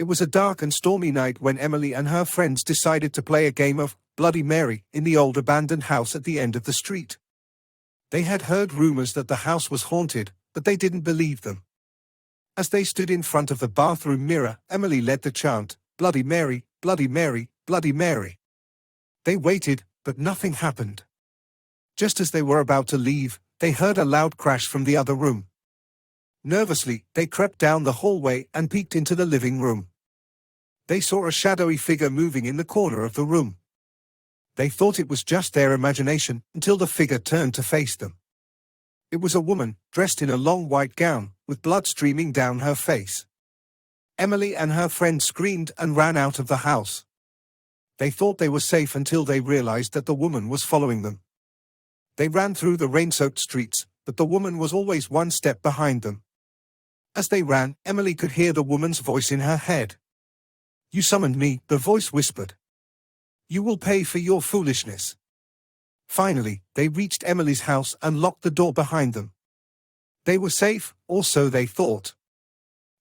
It was a dark and stormy night when Emily and her friends decided to play a game of Bloody Mary in the old abandoned house at the end of the street. They had heard rumors that the house was haunted, but they didn't believe them. As they stood in front of the bathroom mirror, Emily led the chant, "Bloody Mary, Bloody Mary, Bloody Mary." They waited, but nothing happened. Just as they were about to leave, they heard a loud crash from the other room. Nervously, they crept down the hallway and peeked into the living room. They saw a shadowy figure moving in the corner of the room. They thought it was just their imagination until the figure turned to face them. It was a woman, dressed in a long white gown, with blood streaming down her face. Emily and her friend screamed and ran out of the house. They thought they were safe until they realized that the woman was following them. They ran through the rain-soaked streets, but the woman was always one step behind them. As they ran, Emily could hear the woman's voice in her head. "You summoned me," the voice whispered. "You will pay for your foolishness." Finally, they reached Emily's house and locked the door behind them. They were safe, or so they thought.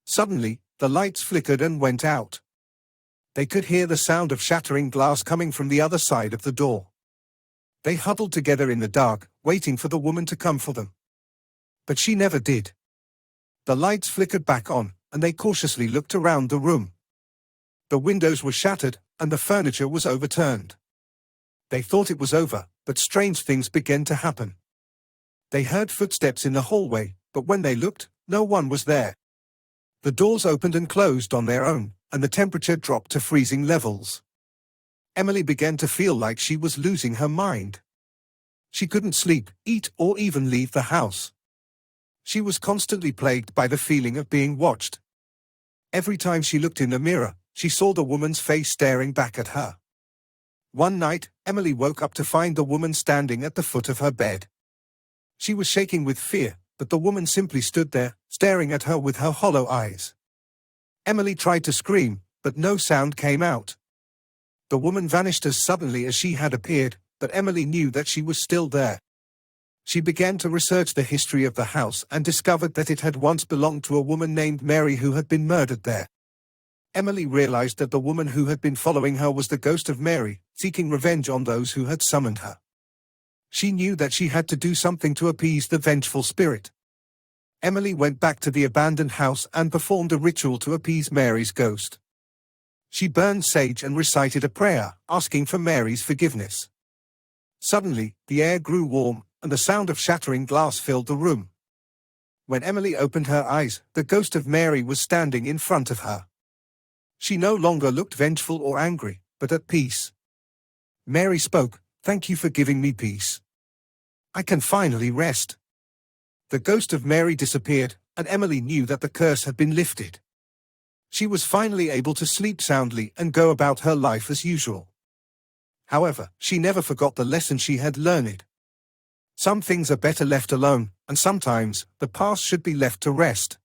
Suddenly, the lights flickered and went out. They could hear the sound of shattering glass coming from the other side of the door. They huddled together in the dark, waiting for the woman to come for them. But she never did. The lights flickered back on, and they cautiously looked around the room. The windows were shattered, and the furniture was overturned. They thought it was over, but strange things began to happen. They heard footsteps in the hallway, but when they looked, no one was there. The doors opened and closed on their own, and the temperature dropped to freezing levels. Emily began to feel like she was losing her mind. She couldn't sleep, eat, or even leave the house. She was constantly plagued by the feeling of being watched. Every time she looked in the mirror, she saw the woman's face staring back at her. One night, Emily woke up to find the woman standing at the foot of her bed. She was shaking with fear, but the woman simply stood there, staring at her with her hollow eyes. Emily tried to scream, but no sound came out. The woman vanished as suddenly as she had appeared, but Emily knew that she was still there. She began to research the history of the house and discovered that it had once belonged to a woman named Mary who had been murdered there. Emily realized that the woman who had been following her was the ghost of Mary, seeking revenge on those who had summoned her. She knew that she had to do something to appease the vengeful spirit. Emily went back to the abandoned house and performed a ritual to appease Mary's ghost. She burned sage and recited a prayer, asking for Mary's forgiveness. Suddenly, the air grew warm, and the sound of shattering glass filled the room. When Emily opened her eyes, the ghost of Mary was standing in front of her. She no longer looked vengeful or angry, but at peace. Mary spoke, "Thank you for giving me peace. I can finally rest." The ghost of Mary disappeared, and Emily knew that the curse had been lifted. She was finally able to sleep soundly and go about her life as usual. However, she never forgot the lesson she had learned. Some things are better left alone, and sometimes the past should be left to rest.